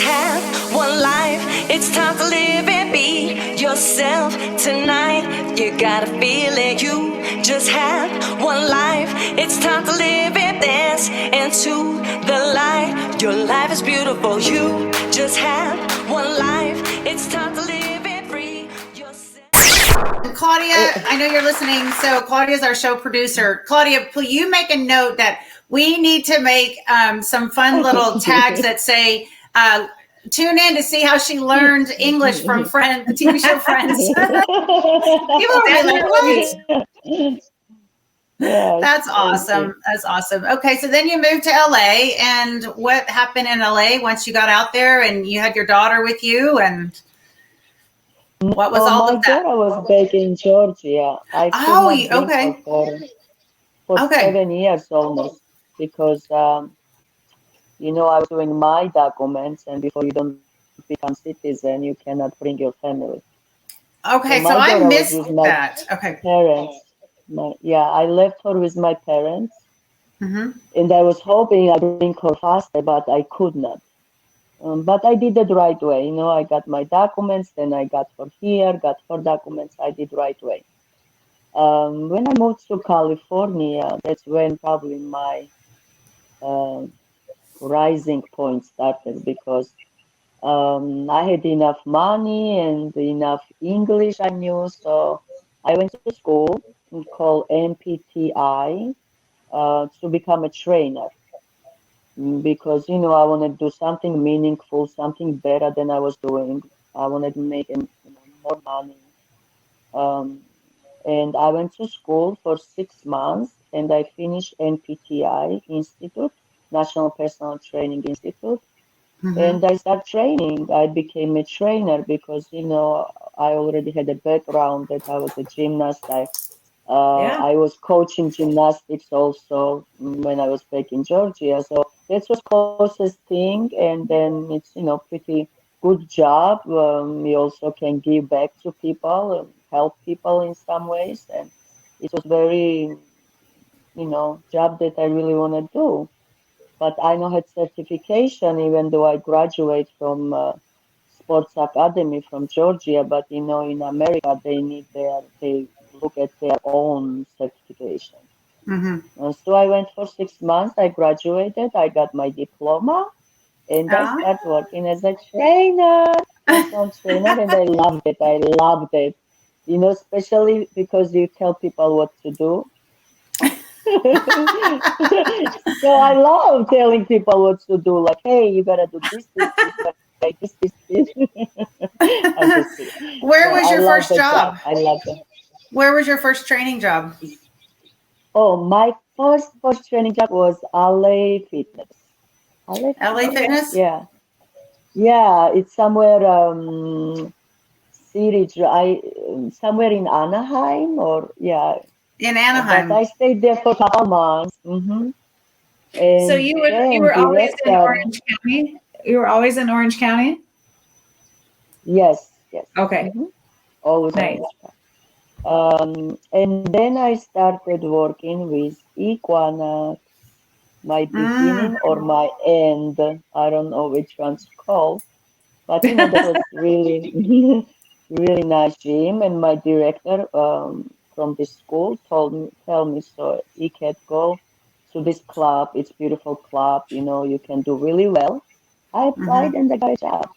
have one life, it's time to live and be yourself tonight. You gotta feel it, you just have one life, it's time to live and dance into the light. Your life is beautiful, you just have one life, it's time to live and free yourself. Claudia, I know you're listening, so Claudia's our show producer. Claudia, will you make a note that we need to make some fun little tags that say, tune in to see how she learned English from the TV show Friends. People will be like, what? Yes, That's awesome. That's awesome. Okay, so then you moved to LA, and what happened in LA once you got out there and you had your daughter with you, and what was all of that? My daughter was back in Georgia. I could not bring her for 7 years almost, because you know, I was doing my documents, and before you don't become citizen, you cannot bring your family. Okay, so I missed that. Okay. Parents. I left her with my parents, and I was hoping I'd bring her faster, but I could not. But I did it right way. You know, I got my documents, then I got her here, got her documents. I did right way. When I moved to California, that's when probably my rising point started, because I had enough money and enough English I knew, so I went to school called MPTI to become a trainer, because, you know, I wanted to do something meaningful, something better than I was doing. I wanted to make more money. And I went to school for 6 months, and I finished NPTI Institute, National Personal Training Institute. And I started training. I became a trainer because, you know, I already had a background that I was a gymnast. I was coaching gymnastics also when I was back in Georgia. So that was closest thing. And then it's, you know, pretty good job. We also can give back to people, help people in some ways. And it was very, you know, job that I really want to do. But I know had certification, even though I graduate from Sports Academy from Georgia. But, you know, in America, they look at their own certification. So I went for 6 months. I graduated. I got my diploma, and I started working as a trainer, personal trainer, and I loved it. I loved it. You know, especially because you tell people what to do. So I love telling people what to do. Like, hey, you gotta do this, this, this. Where was your first job? I love it. Where was your first training job? Oh, my first training job was LA Fitness. LA Fitness? Yeah. Yeah, it's somewhere somewhere in Anaheim, or in Anaheim. But I stayed there for a couple months. So you were always in Orange County? You were always in Orange County? Yes. Okay. Always. Nice. And then I started working with 𝗬𝗂𝗁𝗃, my beginning or my end. I don't know which one's called, but you know, that was really, really nice gym. And my director from this school tell me, so Eket, go to this club. It's beautiful club. You know, you can do really well. I applied and I got a job.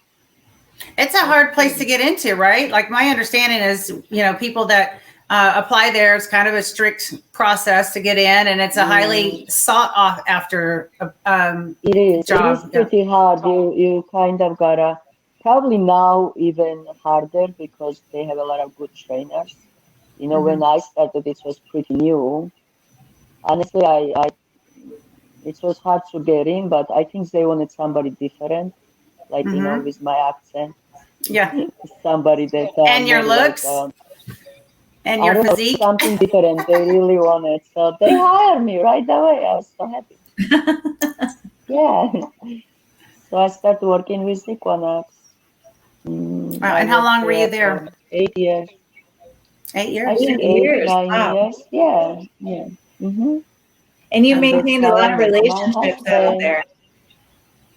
It's a hard place to get into, right? Like, my understanding is, you know, people that apply there, it's kind of a strict process to get in, and it's a highly sought after it is. job. It is pretty hard. You kind of gotta, probably now even harder, because they have a lot of good trainers. You know, when I started, it was pretty new. Honestly, it was hard to get in, but I think they wanted somebody different, like, you know, with my accent. Yeah. Somebody that and your looks and your physique. Something different. They really wanted, so they hired me right away. I was so happy. Yeah. So I started working with 𝗬𝗂𝗁𝗃. And how long were you there? 8 years. 8 years? I think 8, 9 years. Yeah. And you maintained a lot of relationships out there.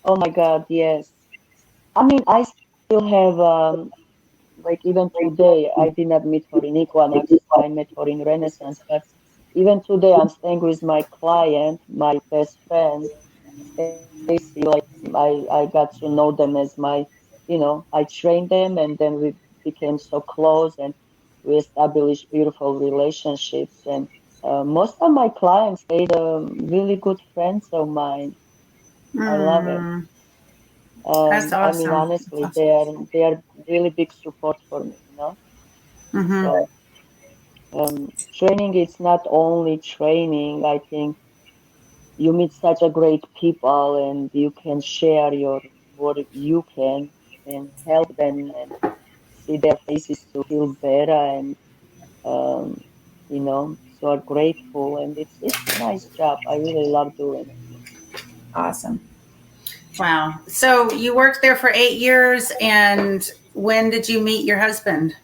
Oh my God, yes. I mean, I still have, like even today, I did not meet her in Equinox. I met her in Renaissance, but even today, I'm staying with my client, my best friend, Stacy. Like I got to know them as my, I trained them, and then we became so close, and we established beautiful relationships. And most of my clients, they're really good friends of mine. I love it. Mm, that's I mean, awesome. That's honestly, awesome. they are really big support for me, you know. Mm-hmm. So training is not only training. I think you meet such a great people, and you can share your what you can and help them and see their faces to feel better and um, so are grateful. And it's a nice job. I really love doing it. Awesome. Wow. So you worked there for 8 years, and when did you meet your husband?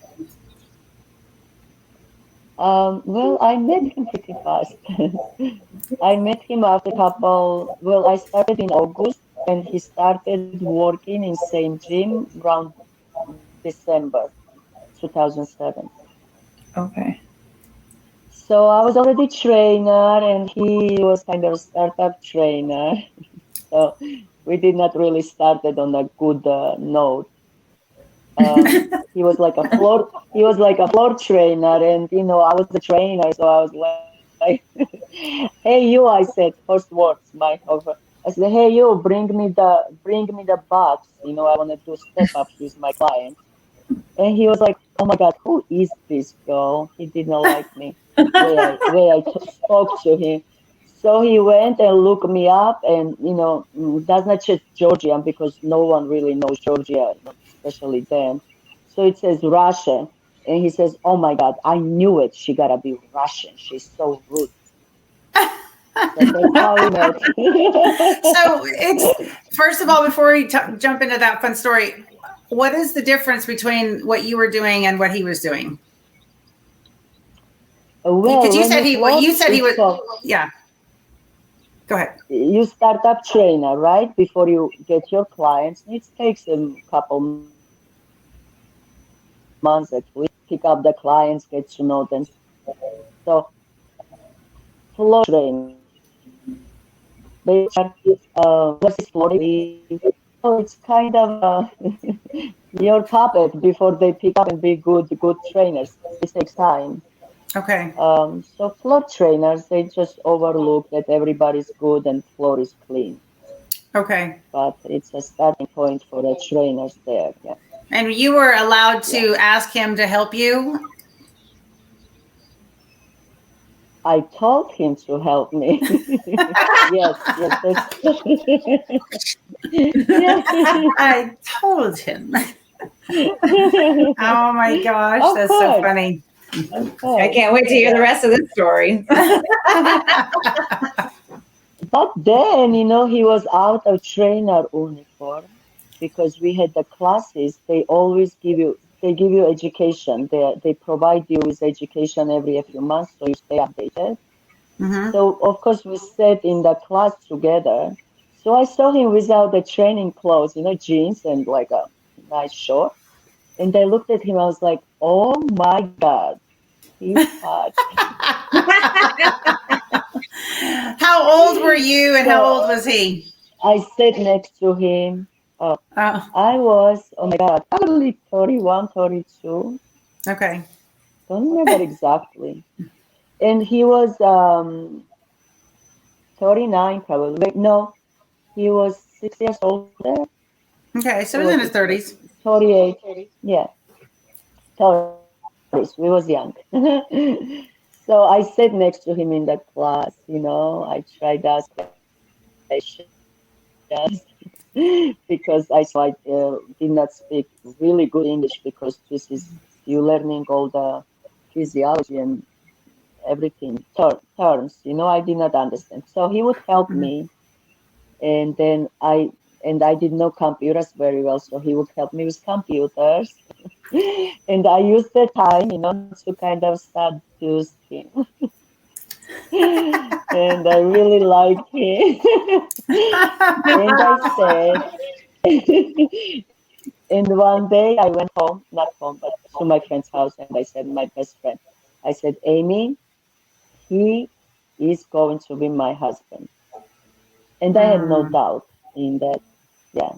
Well, I met him pretty fast. I met him after a couple, well, I started in August and he started working in same gym around December 2007. Okay. So I was already trainer and he was kind of a startup trainer. So we did not really started on a good note. He was like a floor trainer, and I was the trainer, so I was like, "Hey you," I said, first words, my over. I said, "Hey you, bring me the box. I want to do step ups with my clients." And he was like, "Oh my God, who is this girl?" He didn't like me way I spoke to him. So he went and looked me up, and that's not just Georgian because no one really knows Georgia, especially then. So it says Russian, and he says, "Oh my God, I knew it. She gotta be Russian. She's so rude." So that's how we met. So it's first of all, before we jump into that fun story, what is the difference between what you were doing and what he was doing? Because Well, you when said you you float, said he it's was. called Yeah. Go ahead. you start up trainer, right? Before you get your clients, it takes a couple months at least. Pick up the clients, get to know them. So floor trainer, basically, versus floor. It's kind of your puppet before they pick up and be good trainers. It takes time. Okay. So floor trainers, they just overlook that everybody's good and floor is clean. Okay. But it's a starting point for the trainers there. Yeah, And you were allowed yeah. to ask him to help you? I told him to help me. Yes, yes, that's yeah. I told him. Oh my gosh, Of that's so course, funny. of I course. can't wait to hear the Yeah. rest of this story. But then, he was out of trainer uniform because we had the classes. They give you education. They provide you with education every few months, so you stay updated. Mm-hmm. So of course we sat in the class together. So I saw him without the training clothes, jeans and like a nice short. And I looked at him. I was like, "Oh my God, he's hot." How old were you and how So old was he? I sat next to him. Oh, I was, oh my God, probably 31, 32. okay. Don't remember exactly. And he was 39 probably. Wait, no, he was 6 years older. Okay, so Or he was in was his it 30s. 38? Yeah, 30s. We was young. So I sat next to him in the class, I tried to ask questions because I saw I did not speak really good English because this is you learning all the physiology and everything terms. I did not understand. So he would help Mhm. me, and then I didn't know computers very well, so he would help me with computers, and I used the time, to kind of seduce him, and I really liked him, and I said. And one day I went home, not home, but to my friend's house, and I said, my best friend, I said, Amy, he is going to be my husband. And I had no doubt in that. Yeah.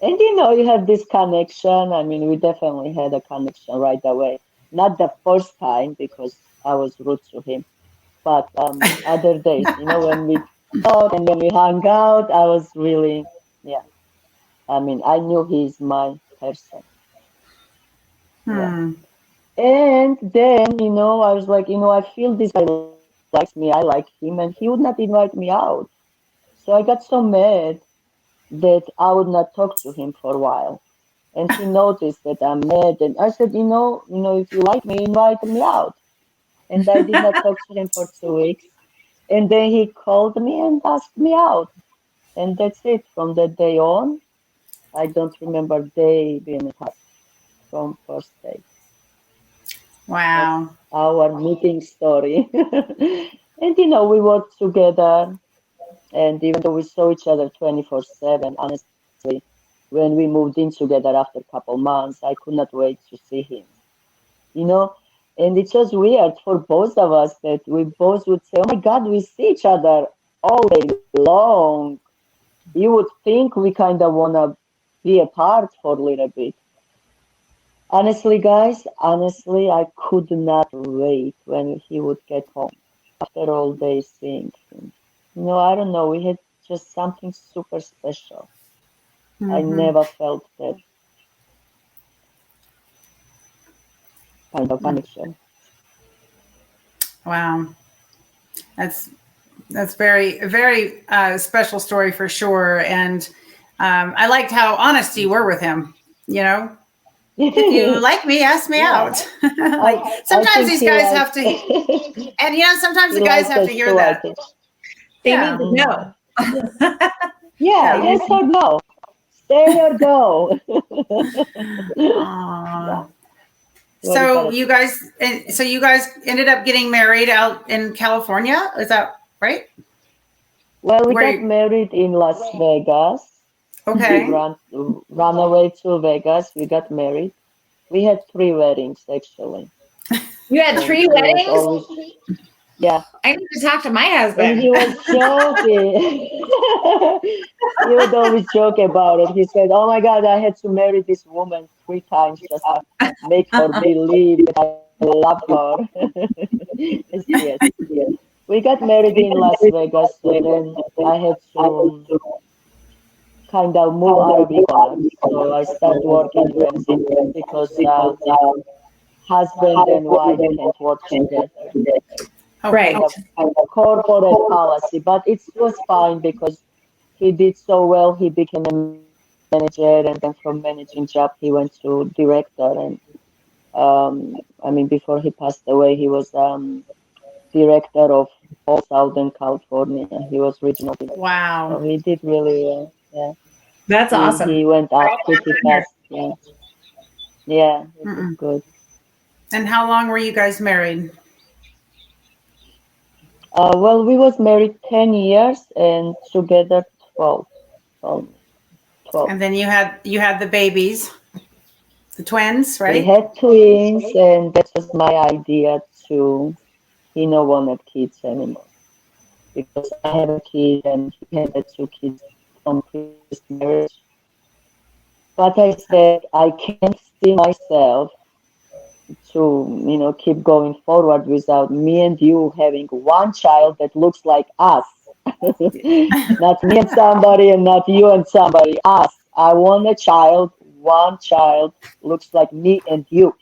And you have this connection. I mean, we definitely had a connection right away. Not the first time because I was rude to him, but other days, when we talked and when we hung out, I was really, yeah. I mean, I knew he's my person. Yeah. And then, I was like, I feel this guy likes me, I like him, and he would not invite me out. So I got so mad that I would not talk to him for a while. And he noticed that I'm mad, and I said, if you like me, invite me out. And I did not talk to him for 2 weeks. And then he called me and asked me out. And that's it. From that day on, I don't remember day being apart from first day. Wow. That's our meeting story. And we worked together. And even though we saw each other 24/7, honestly, when we moved in together after a couple months, I could not wait to see him. And it's just weird for both of us that we both would say, oh my God, we see each other all day long. You would think we kind of want to be apart for a little bit. Honestly, guys, I could not wait when he would get home after all day seeing him. I don't know. We had just something super special. I never felt that kind of connection. Wow. That's very, very special story for sure. And I liked how honest you were with him, If you like me, ask me out. Sometimes these guys have to, and sometimes the guys have to hear that. They need to know. Yes or no. Stay or go. So you guys ended up getting married out in California. Is that right? Well, we got married in Las Vegas. Okay. We ran away to Vegas. We got married. We had 3 weddings, actually. You had 3 weddings? Yeah. I need to talk to my husband. And he was joking. He would always joke about it. He said, oh my God, I had to marry this woman 3 times just to make her believe that I love her. Yes. We got married in Las Vegas, so then I had to kind of move out of economics. So I started working transit because husband and wife can't work together. Right. Kind of corporate policy, but it was fine because he did so well. He became a manager, and then from managing job, he went to director. And before he passed away, he was director of all Southern California. He was regional director. Wow. So he did really well. Yeah. That's awesome. He went up pretty fast. Yeah. Yeah, it was good. And how long were you guys married? Well, we was married 10 years and together 12. 12. And then you had the babies, the twins, right? We had twins, and that was my idea too. He no wanted kids anymore because I had a kid and he had 2 kids from previous marriage. But I said I can't see myself to keep going forward without me and you having one child that looks like us. Not me and somebody and not you and somebody, us. I want one child looks like me and you.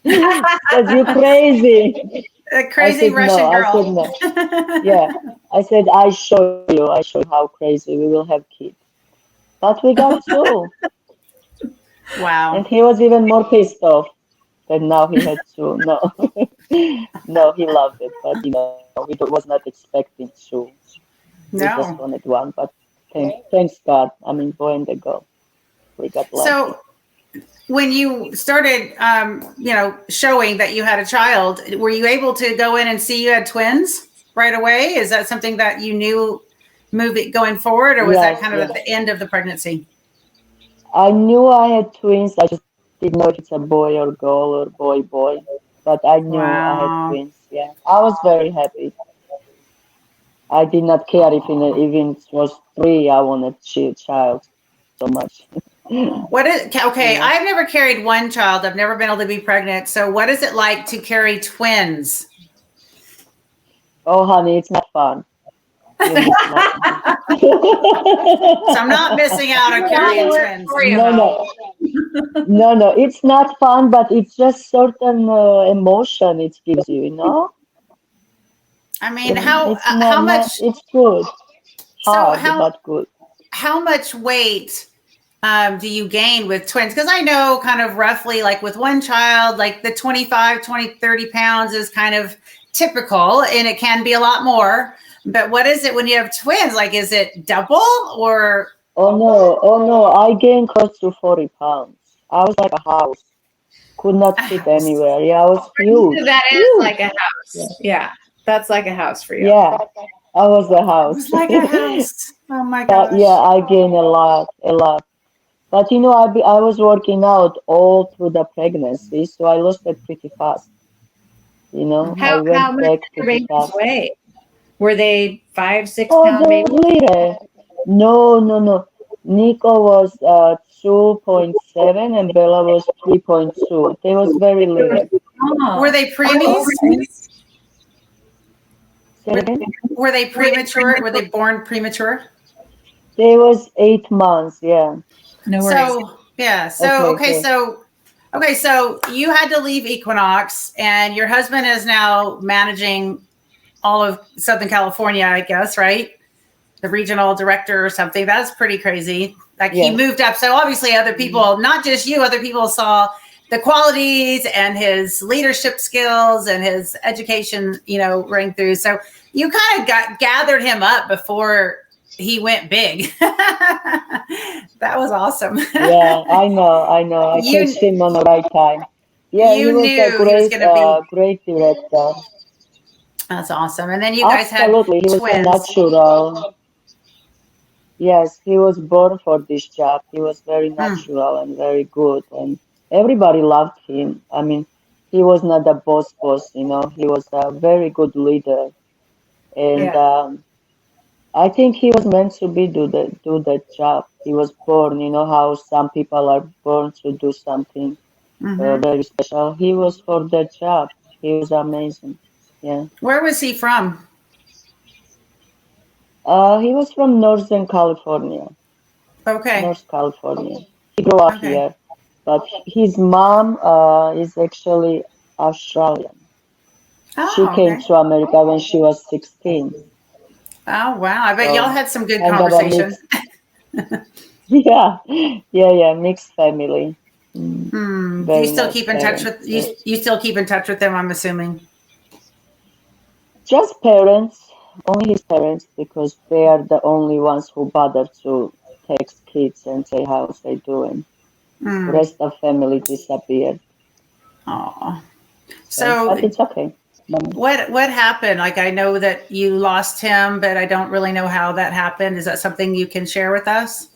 Because you're crazy. A crazy Russian girl. I said no. Yeah. I said I show you how crazy we will have kids. But we got 2. Wow. And he was even more pissed off. And now he had 2. No, no, he loved it, but he was not expecting 2. We just wanted 1, but thanks God. Boy and the girl, we got lucky. So, when you started, showing that you had a child, were you able to go in and see you had twins right away? Is that something that you knew going forward, or was that kind of at the end of the pregnancy? I knew I had twins. I just didn't know if it's a boy or girl or boy. But I knew I had Wow. twins. Yeah, I was very happy. I did not care if even it was three. I wanted child so much. What is okay? Yeah. I've never carried one child. I've never been able to be pregnant. So, what is it like to carry twins? Oh, honey, it's not fun. You miss nothing. So I'm not missing out on carrying twins. No, it's not fun, but it's just certain emotion it gives you, you know? I mean, It's how much? it's good. So Hard, but good. how much weight do you gain with twins? Because I know kind of roughly, like with one child, like the 25, 20, 30 pounds is kind of typical, and it can be a lot more. But what is it when you have twins? Like, is it double or? Oh no, I gained close to 40 pounds. I was like a house. Could not fit anywhere. Yeah, I was huge. That is Huge. like a house. Yeah. That's like a house for you. Yeah, I was a It house. was like a house. Oh my But gosh. yeah, I gained a lot. But you know, I was working out all through the pregnancy, so I lost it pretty fast. You know, I How went much back did your pretty babies fast. weigh? Were they 5, 6 Oh, pound they're babies? little. No. Nico was 2.7 and Bella was 3.2. They was very little. Oh. Were they preemies? Say it again? Were they premature? Were they born premature? They was 8 months. Yeah. No worries. So yeah. So Okay. so you had to leave Equinox, and your husband is now managing all of Southern California, I guess, right? The regional director or something. That's pretty crazy. Like he Yes. moved up. So obviously other people, not just you, other people saw the qualities and his leadership skills and his education, rang through. So you kind of gathered him up before he went big. That was awesome. Yeah, I know. I catched him on the right time. Yeah, he You was a knew he was going to be. great director. That's awesome. And then you guys had Absolutely, he was a twins. natural. Yes, he was born for this job. He was very natural and very good, and everybody loved him. I mean, he was not a boss, you know. He was a very good leader, and I think he was meant to do that job. He was born, you know how some people are born to do something very special. He was for that job. He was amazing. Yeah. Where was he from? He was from Northern California. Okay. North California. He grew up Okay. here, but his mom is actually Australian. She came okay. to America when she was 16. Oh, wow. I bet So, y'all had some good kind of a conversations. yeah, mixed family. Do Very you still nice keep in touch parents. with you still keep in touch with them, I'm assuming? Just parents, only his parents, because they are the only ones who bother to text kids and say how's they doing. The rest of family disappeared. Oh. But it's okay. What happened? Like, I know that you lost him, but I don't really know how that happened. Is that something you can share with us?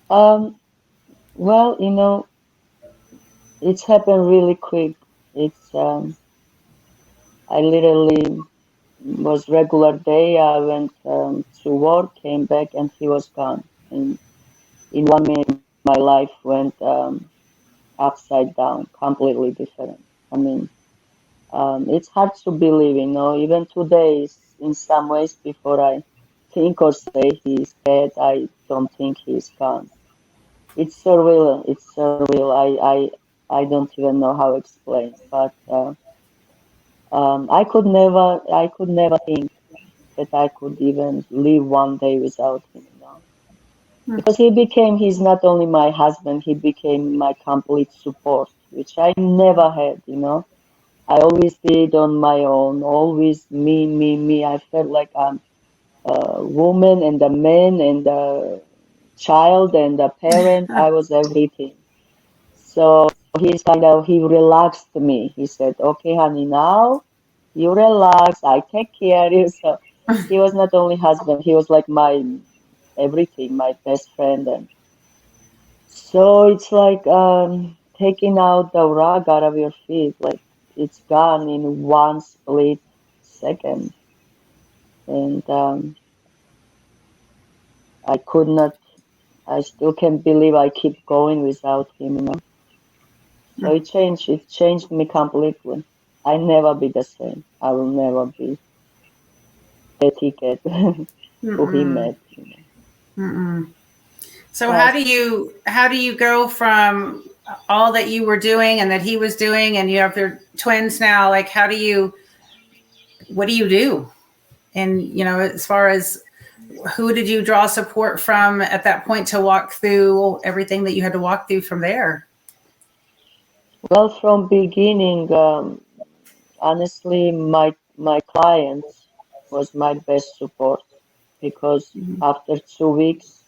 Well, you know, it's happened really quick. It's I literally was regular day. I went to work, came back, and he was gone. And in 1 minute, my life went upside down, completely different. I mean, it's hard to believe, you know. Even today, in some ways, before I think or say he's dead, I don't think he's gone. It's surreal. It's surreal. I don't even know how to explain, but I could never think that I could even live one day without him, you know. Because he's not only my husband, he became my complete support, which I never had, you know. I always did on my own, always me. I felt like I'm a woman and a man and a child and a parent. I was everything. So he relaxed me. He said, okay, honey, now you relax. I take care of you. So he was not only husband, he was like my everything, my best friend. And So it's like taking out the rug out of your feet, like it's gone in one split second. And I could not, I still can't believe I keep going without him. So it changed me completely. I never be the same. I will never be the ticket who he met. So But how do you go from all that you were doing and that he was doing, and you have your twins now? Like, what do you do? And as far as who did you draw support from at that point to walk through everything that you had to walk through from there? well, from beginning, honestly, my clients was my best support because after 2 weeks,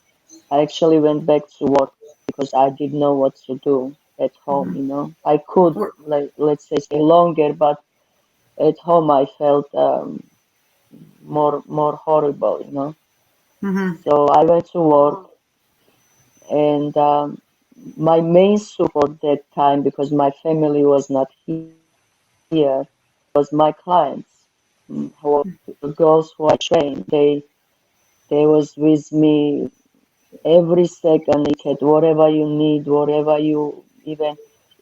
I actually went back to work because I didn't know what to do at home. I could, like, let's say, stay longer, but at home I felt more horrible. So I went to work, and my main support that time, because my family was not here, was my clients, who the girls who I trained. They was with me every second. They said whatever you need, whatever you even.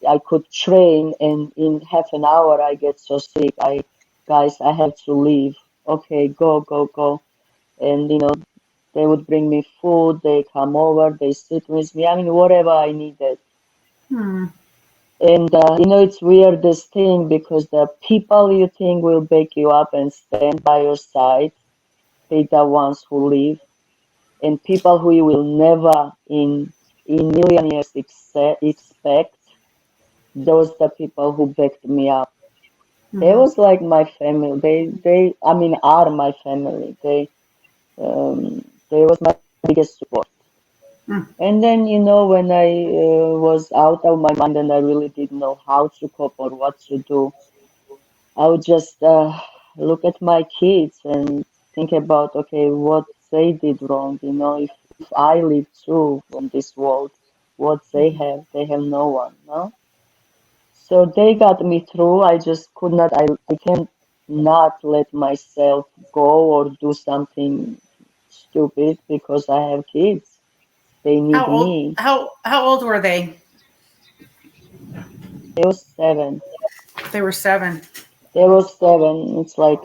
I could train, and in half an hour I get so sick. Guys, I have to leave. Okay, go, go, go. And they would bring me food. They come over. They sit with me. I mean, whatever I needed. And it's weirdest thing, because the people you think will back you up and stand by your side, they the ones who leave, and people who you will never in million years expect, those the people who backed me up. They was like my family. They I mean are my family. They was my biggest support. And then, when I was out of my mind and I really didn't know how to cope or what to do, I would just look at my kids and think about, okay, what they did wrong. If I live too from this world, what they have no one, no? So they got me through. I just could not, I can't not let myself go or do something stupid because I have kids. They need How old me. how old were they? They was 7. They were 7. They was 7. It's like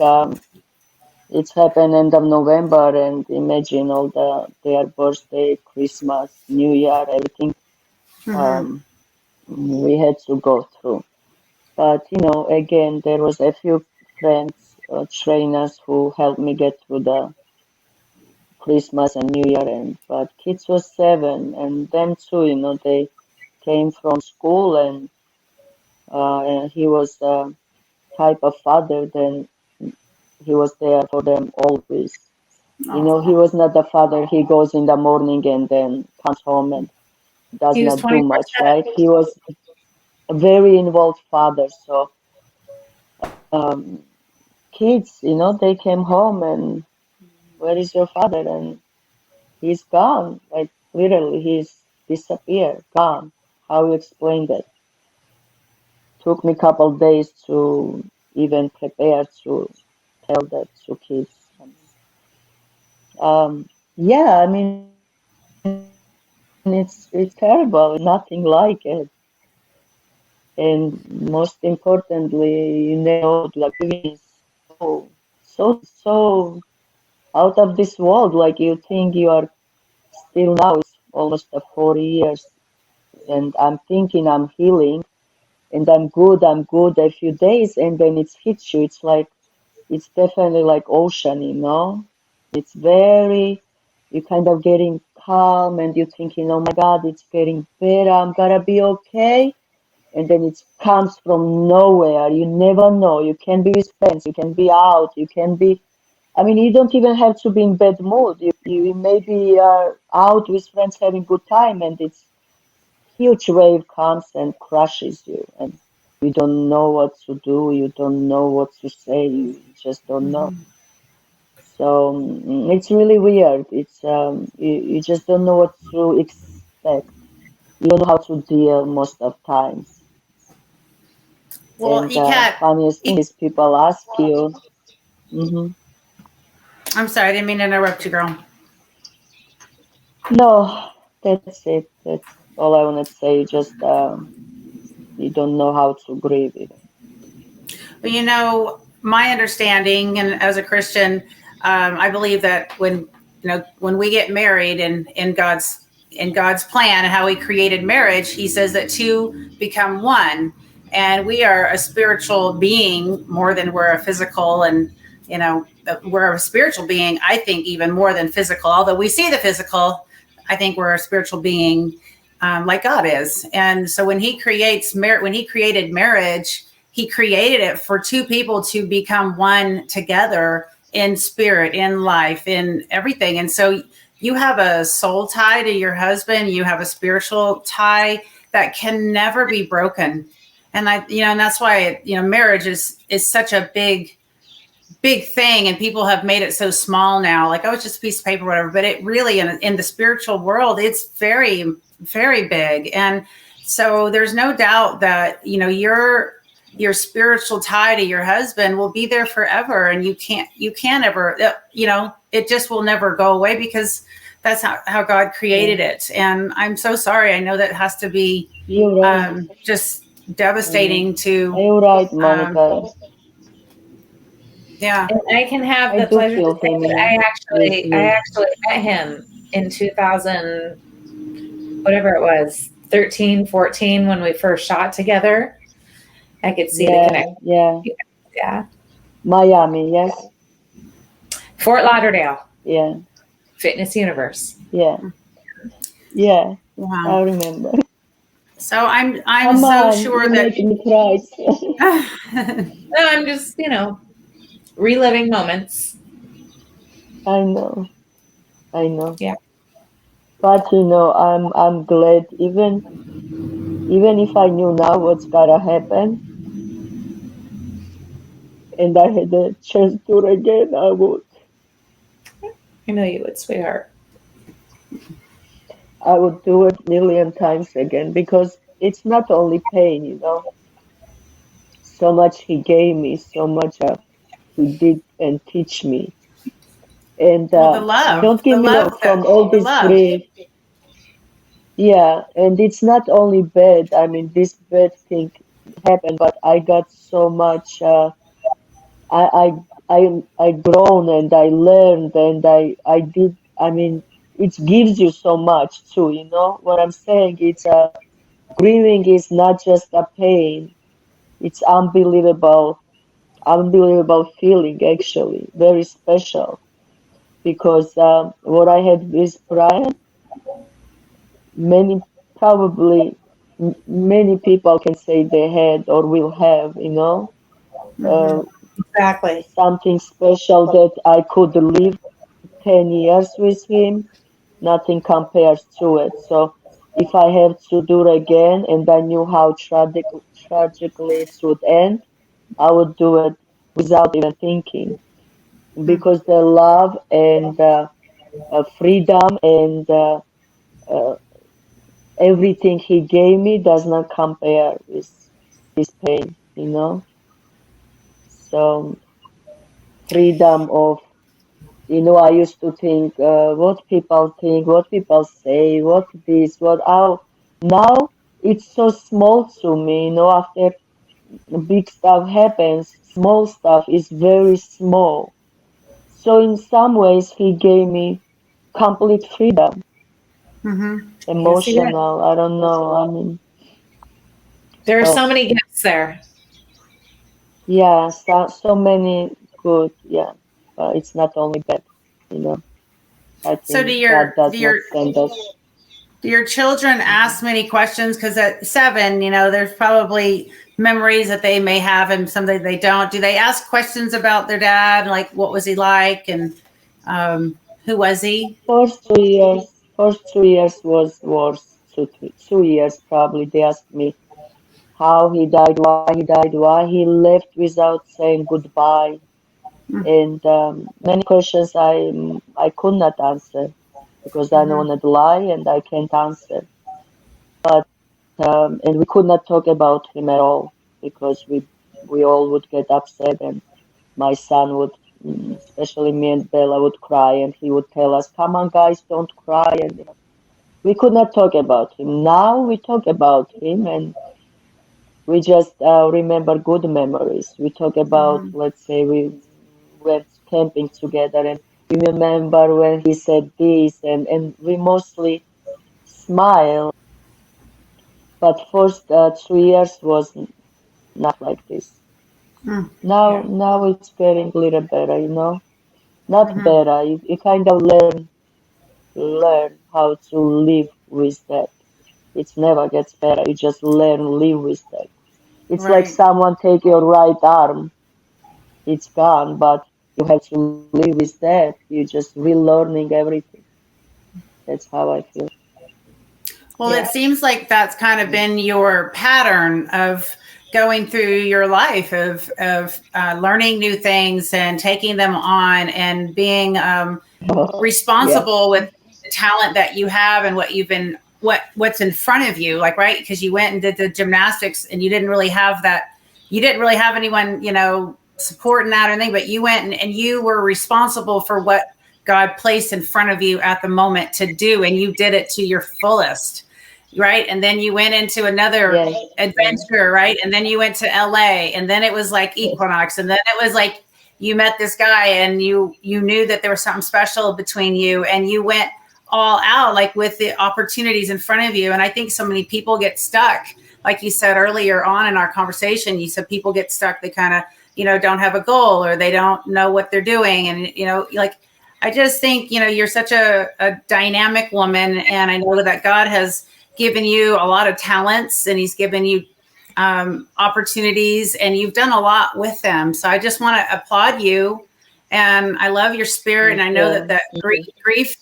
it's happened end of November, and imagine all their birthday, Christmas, New Year, everything we had to go through. But again, there was a few friends, trainers who helped me get through the Christmas and New Year end. But kids was 7, and them too, they came from school, and he was type of father. Then he was there for them always. He was not the father. He goes in the morning and then comes home and does He was not do 24. much, right? He was a very involved father. So kids, they came home and where is your father? And he's gone. Like literally, he's disappeared, gone. How you explain that? Took me a couple days to even prepare to tell that to kids. Yeah, I mean, it's terrible. Nothing like it. And most importantly, the grieving is so out of this world. Like you think you are still now, it's almost 40 years, and I'm thinking I'm healing and I'm good a few days, and then it hits you. It's like, it's definitely like ocean. It's very, you kind of getting calm and you're thinking, oh my God, it's getting better. I'm gonna be okay. And then it comes from nowhere. You never know. You can be with friends, you can be out, you can be. I mean, you don't even have to be in bad mood. You maybe are out with friends having good time, and it's huge wave comes and crushes you, and you don't know what to do. You don't know what to say. You just don't know. So it's really weird. You just don't know what to expect. you don't know how to deal most of times. Well, And Ekaterina, funniest thing is people ask you. I'm sorry, I didn't mean to interrupt you, girl. No, that's it. That's all I want to say. Just you don't know how to grieve it. Well, you know, my understanding, and as a Christian, I believe that when we get married and in God's plan and how He created marriage, He says that two become one, and we are a spiritual being more than we're a physical, and we're a spiritual being. I think even more than physical. Although we see the physical, I think we're a spiritual being, like God is. And so when He created marriage, He created it for two people to become one together in spirit, in life, in everything. And so you have a soul tie to your husband. You have a spiritual tie that can never be broken. And and that's why, marriage is such a big thing. And people have made it so small now, like, oh, it's just a piece of paper, whatever. But it really, in the spiritual world, it's very, very big. And so there's no doubt that, your spiritual tie to your husband will be there forever, and you can't ever, it just will never go away, because that's how God created it. And I'm so sorry. I know that has to be just devastating to. You're right, Monica. Yeah, and I can have the do pleasure feel to say him, that I actually met him in 2000, whatever it was, 13, 14, when we first shot together. I could see the connection. Yeah. Miami, yes. Fort Lauderdale. Yeah. Fitness Universe. Yeah. Yeah. Wow. I remember. So I'm so sure that making me cry. No, I'm just, reliving moments. I know. Yeah. But I'm glad, even if I knew now what's gonna happen, and I had a chance to do it again, I would. I know you would, sweetheart. I would do it a million times again, because it's not only pain, So much he gave me, so much he did and teach me. And the love, don't get me wrong, from all this grief. Yeah, and it's not only bad. I mean, this bad thing happened, but I got so much. I grown, and I learned, and I did. I mean, it gives you so much too. What I'm saying? It's grieving is not just a pain. It's unbelievable feeling, actually, very special. Because what I had with Brian, probably many people can say they had or will have, Exactly. something special that I could live 10 years with him. Nothing compares to it. So if I have to do it again, and I knew how tragically it would end, I would do it without even thinking, because the love and freedom and everything he gave me does not compare with his pain, So freedom of, I used to think what people think, what people say, what this, what how. Now it's so small to me, after big stuff happens, small stuff is very small. So in some ways, he gave me complete freedom. Emotional, I don't know. I mean, there are so many gifts there. Yeah, so many good. Yeah, but it's not only bad, I think So God does not send us. do your children ask many questions? Because at 7, there's probably memories that they may have and some that they don't. Do they ask questions about their dad? Like, what was he like? And who was he? First 2 years was worse. 2 years probably. They asked me how he died, why he left without saying goodbye, and many questions I could not answer, because I don't want to lie and I can't answer. but and we could not talk about him at all because we all would get upset, and my son would, especially me and Bella, would cry, and he would tell us, "Come on, guys, don't cry." And we could not talk about him. Now we talk about him, and we just remember good memories. We talk about, let's say, we went camping together, and we remember when he said this, and we mostly smile. But first 3 years was not like this. Now it's getting a little better, not better. You kind of learn how to live with that. It never gets better. You just learn live with that. It's like someone take your right arm. It's gone, but you have to live with that. You just relearning everything. That's how I feel. Well, it seems like that's kind of been your pattern of going through your life of learning new things and taking them on and being responsible with the talent that you have and what you've been, what's in front of you, like, right? Because you went and did the gymnastics and you didn't really have that. You didn't really have anyone, supporting that or anything, but you went and you were responsible for what God placed in front of you at the moment to do. And you did it to your fullest. Right. And then you went into another adventure. Right. And then you went to LA, and then it was like equinox. And then it was like you met this guy and you knew that there was something special between you, and you went all out, like, with the opportunities in front of you. And I think so many people get stuck. Like you said earlier on in our conversation, you said people get stuck. They kind of, don't have a goal, or they don't know what they're doing. And, like, I just think, you're such a dynamic woman. And I know that God has given you a lot of talents, and he's given you opportunities, and you've done a lot with them. So I just want to applaud you, and I love your spirit. And I know that grief,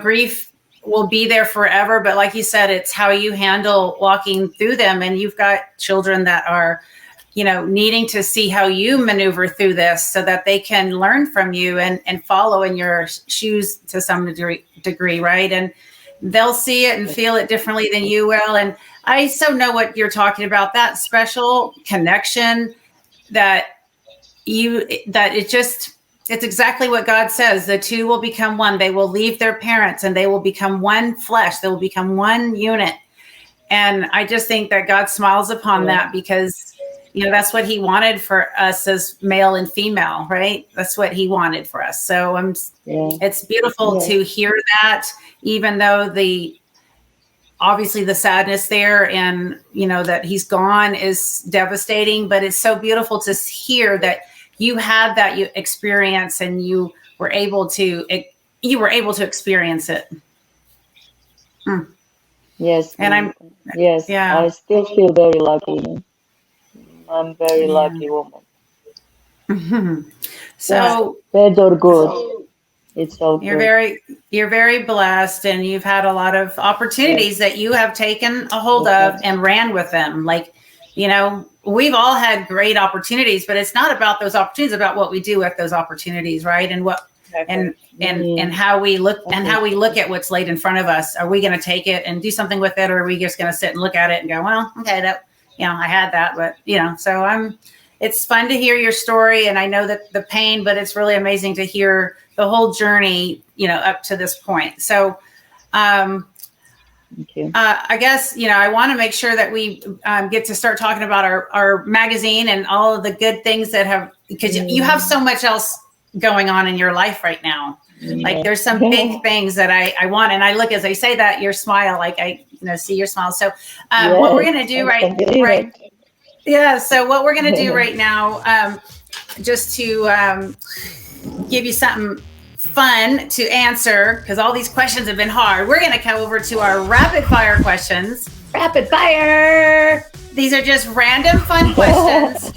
grief will be there forever. But like you said, it's how you handle walking through them. And you've got children that are, needing to see how you maneuver through this so that they can learn from you and follow in your shoes to some degree, right? And they'll see it and feel it differently than you will. And I so know what you're talking about, that special connection it's exactly what God says. The two will become one. They will leave their parents and they will become one flesh. They will become one unit. And I just think that God smiles upon that, because that's what he wanted for us as male and female, right? That's what he wanted for us. So it's beautiful to hear that, even though obviously the sadness there and, that he's gone is devastating, but it's so beautiful to hear that you had that experience and you were able to experience it. Yes. And I still feel very lucky. I'm very lucky woman. Mm-hmm. So bad or good, it's all good. You're very blessed, and you've had a lot of opportunities that you have taken a hold of and ran with them. Like, we've all had great opportunities, but it's not about those opportunities, it's about what we do with those opportunities, right? And what and how we look at what's laid in front of us. Are we going to take it and do something with it, or are we just going to sit and look at it and go, well, okay, that I had that, but so it's fun to hear your story, and I know that the pain, but it's really amazing to hear the whole journey, up to this point. So, I guess, I want to make sure that we get to start talking about our magazine and all of the good things because you have so much else going on in your life right now. Like, there's some big things that I want, and I look, as I say that, your smile, like I see your smile. So what we're going to do so what we're going to do right now, just to give you something fun to answer, because all these questions have been hard, we're going to come over to our rapid fire questions. Rapid fire. These are just random fun questions.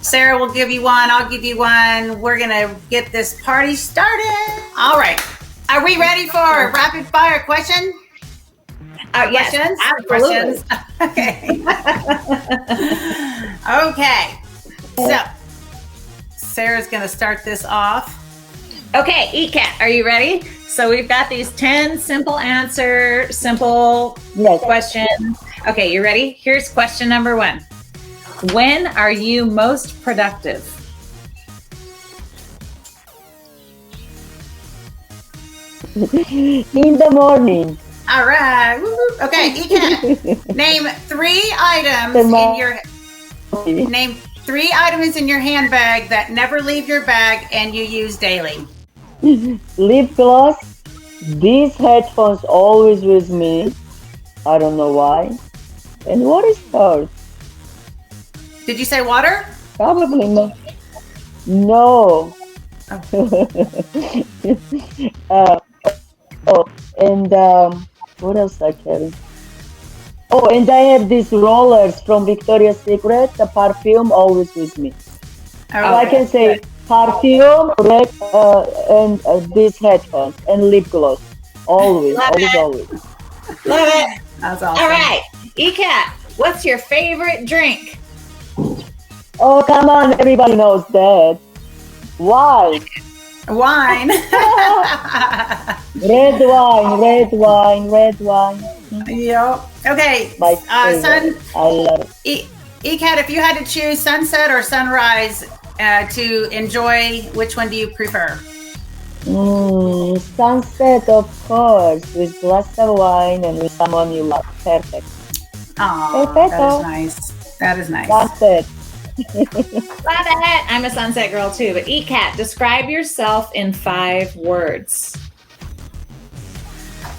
Sarah will give you one. I'll give you one. We're going to get this party started. All right. Are we ready for a rapid fire question? Yes, questions? Okay. Okay. So Sarah's going to start this off. Okay, Ekat, are you ready? So we've got these 10 simple questions. Okay, you ready? Here's question number 1. When are you most productive? In the morning. All right. Woo-hoo. Okay, Eka, name 3 items in your handbag that never leave your bag and you use daily. Lip gloss. These headphones always with me. I don't know why. And what is third? Did you say water? Probably not. No. And what else I carry? Oh, and I have these rollers from Victoria's Secret. The perfume always with me. Okay. So I can say perfume, and these headphones and lip gloss. Always. Love it. That's awesome. All right, Eka, what's your favorite drink? Oh, come on, everybody knows that. Wine. Wine. Red wine. Yep. Okay. My Son. I love it. Ekat, if you had to choose sunset or sunrise to enjoy, which one do you prefer? Sunset, of course, with glass of wine and with someone you love. Perfect. Oh, that is nice. Sunset. Love it. I'm a sunset girl too. But Ekat, describe yourself in 5 words.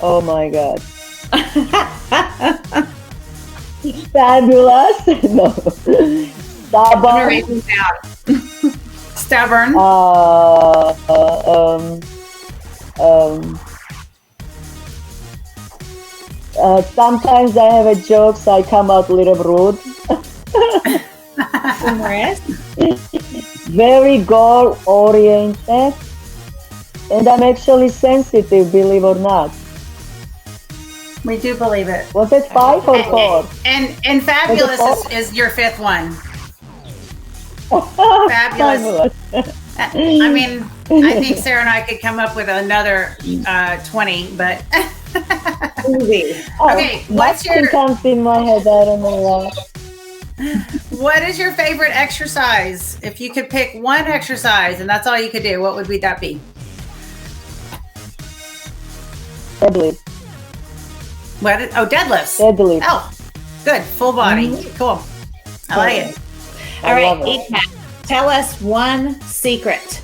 Oh my God. Fabulous. No. Stubborn. Stubborn. Sometimes I have a joke, so I come out a little rude. Very goal oriented, and I'm actually sensitive, believe or not. We do believe it. Was it 5 or 4? And fabulous is your 5th one. Fabulous. I mean, I think Sarah and I could come up with another 20, but okay. Nothing comes in my head. I don't know why. What is your favorite exercise? If you could pick one exercise and that's all you could do, what would that be? Deadlift. Deadlifts. Deadlift. Oh, good. Full body. Cool. I like it. All right, Eka, tell us one secret.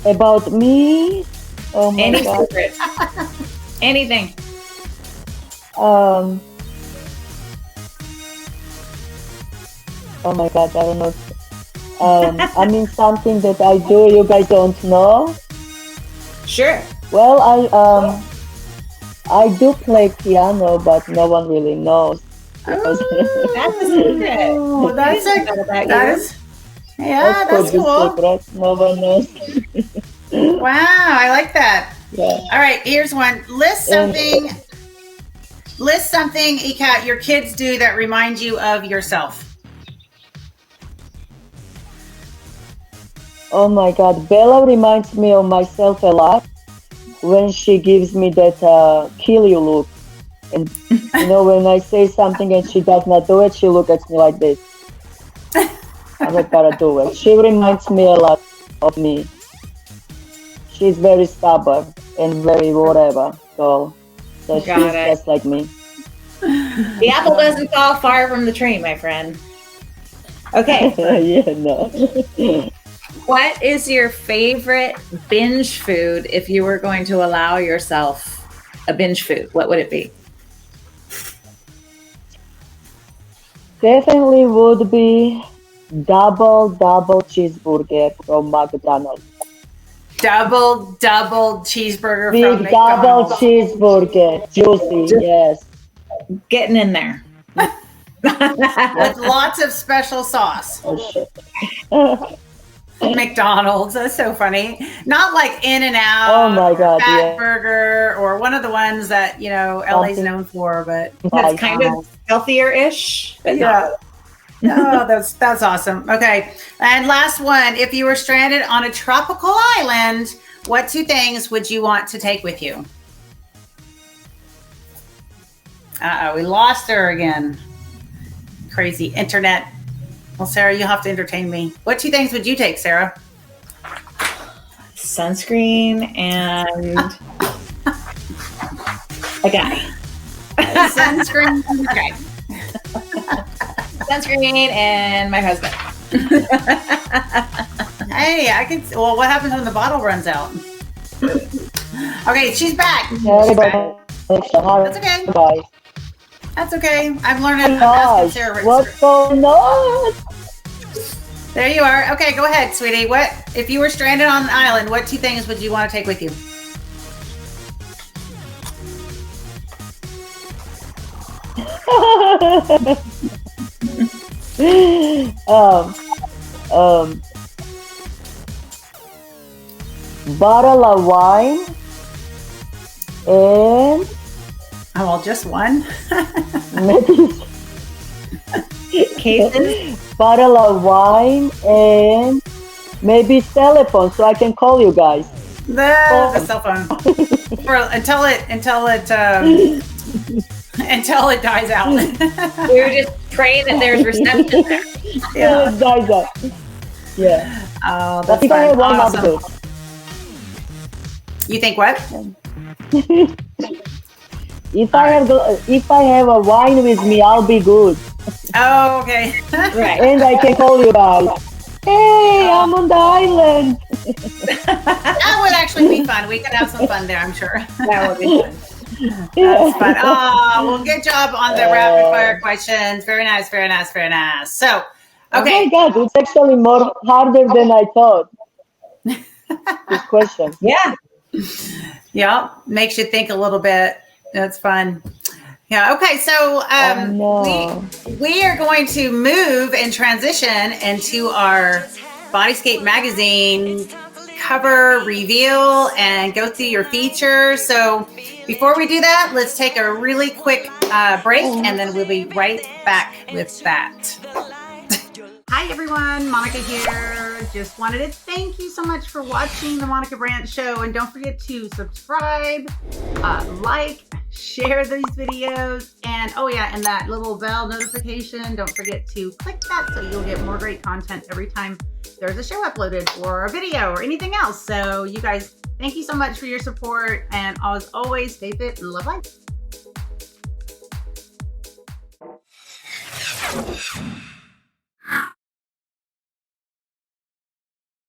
About me? Oh my Any God. secret. Anything. Oh my God, I don't know. I mean, something that I do you guys don't know. Sure. Well, I do play piano, but no one really knows. That's a secret. Oh, that's cool. Secret. No one knows. Wow, I like that. Yeah. All right, here's one. List something, Eka, your kids do that reminds you of yourself. Oh my God, Bella reminds me of myself a lot when she gives me that kill you look. And when I say something and she does not do it, she looks at me like this. I'm not gonna do it. She reminds me a lot of me. She's very stubborn and very whatever. So she's just like me. The apple doesn't fall far from the tree, my friend. Okay. Yeah, no. What is your favorite binge food if you were going to allow yourself a binge food? What would it be? Definitely would be double cheeseburger from McDonald's. Double cheeseburger Big from McDonald's. Double cheeseburger, juicy, yes. Getting in there. With lots of special sauce. Oh, shit. McDonald's, that's so funny. Not like In-N-Out. Oh my God, Fat Burger, or one of the ones that LA's known for, but it's kind of healthier-ish. But yeah. No, that's awesome. Okay, and last one. If you were stranded on a tropical island what 2 things would you want to take with you? Uh-oh, we lost her again. Crazy internet. Well, Sarah, you'll have to entertain me. What 2 things would you take, Sarah? Sunscreen and a guy. Sunscreen. Okay. Sunscreen and my husband. Hey, I can. Well, what happens when the bottle runs out? Okay, she's back. That's okay. Guys. That's okay. I'm learning. Guys, Sarah. what's going on? There you are. Okay, go ahead, sweetie. What if you were stranded on an island? What 2 things would you want to take with you? Bottle of wine and Oh, well, just one. Cases. Bottle of wine and maybe telephone so I can call you guys. The cell phone. until it dies out. We were just praying that there's reception there. Yeah, it dies out. Yeah. Oh, I that's think I have one awesome. good. You think what? If I have a wine with me, I'll be good. Oh, okay. Right. And I can call you guys. Hey, I'm on the island. That would actually be fun. We could have some fun there, I'm sure. That would be fun. That's fun. Oh, well, good job on the rapid fire questions. Very nice, very nice, very nice. So, okay. Oh my God, it's actually more harder than I thought. This question. Yeah. Yeah, makes you think a little bit. That's fun. Yeah. Okay. So we are going to move and transition into our Bodyscape magazine cover reveal and go through your features. So before we do that, let's take a really quick break, and then we'll be right back with that. Hi everyone, Monica here. Just wanted to thank you so much for watching the Monica Brant Show, and don't forget to subscribe, like, share these videos, and oh yeah, and that little bell notification, don't forget to click that so you'll get more great content every time there's a show uploaded or a video or anything else. So you guys, thank you so much for your support, and as always, stay fit and love life.